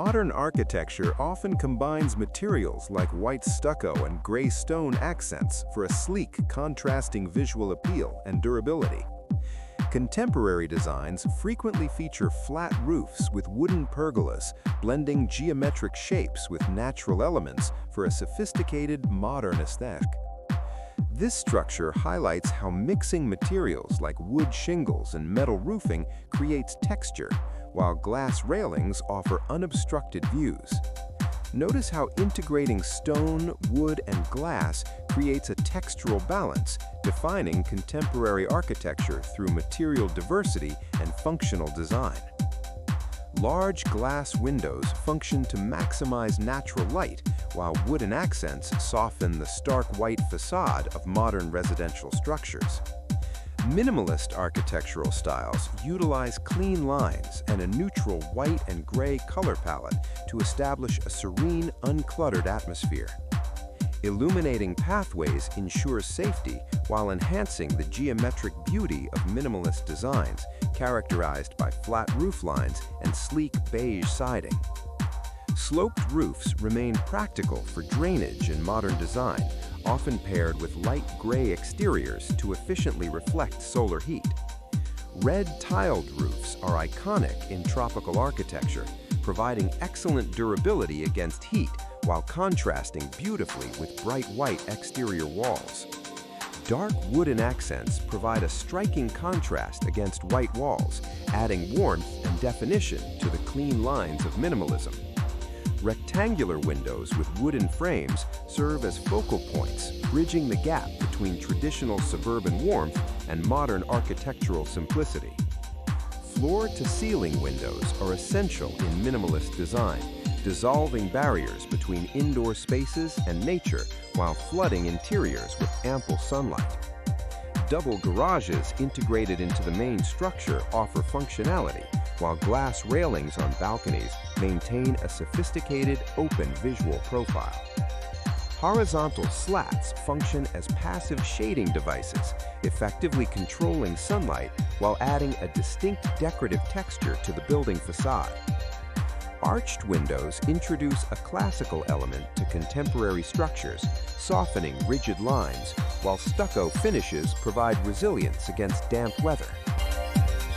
Modern architecture often combines materials like white stucco and gray stone accents for a sleek, contrasting visual appeal and durability. Contemporary designs frequently feature flat roofs with wooden pergolas, blending geometric shapes with natural elements for a sophisticated, modern aesthetic. This structure highlights how mixing materials like wood shingles and metal roofing creates texture, while glass railings offer unobstructed views. Notice how integrating stone, wood, and glass creates a textural balance, defining contemporary architecture through material diversity and functional design. Large glass windows function to maximize natural light, while wooden accents soften the stark white facade of modern residential structures. Minimalist architectural styles utilize clean lines and a neutral white and gray color palette to establish a serene, uncluttered atmosphere. Illuminating pathways ensures safety while enhancing the geometric beauty of minimalist designs, characterized by flat roof lines and sleek beige siding. Sloped roofs remain practical for drainage in modern design, often paired with light gray exteriors to efficiently reflect solar heat. Red tiled roofs are iconic in tropical architecture, providing excellent durability against heat while contrasting beautifully with bright white exterior walls. Dark wooden accents provide a striking contrast against white walls, adding warmth and definition to the clean lines of minimalism. Rectangular windows with wooden frames serve as focal points, bridging the gap between traditional suburban warmth and modern architectural simplicity. Floor-to-ceiling windows are essential in minimalist design, dissolving barriers between indoor spaces and nature while flooding interiors with ample sunlight. Double garages integrated into the main structure offer functionality, while glass railings on balconies maintain a sophisticated, open visual profile. Horizontal slats function as passive shading devices, effectively controlling sunlight while adding a distinct decorative texture to the building facade. Arched windows introduce a classical element to contemporary structures, softening rigid lines, while stucco finishes provide resilience against damp weather.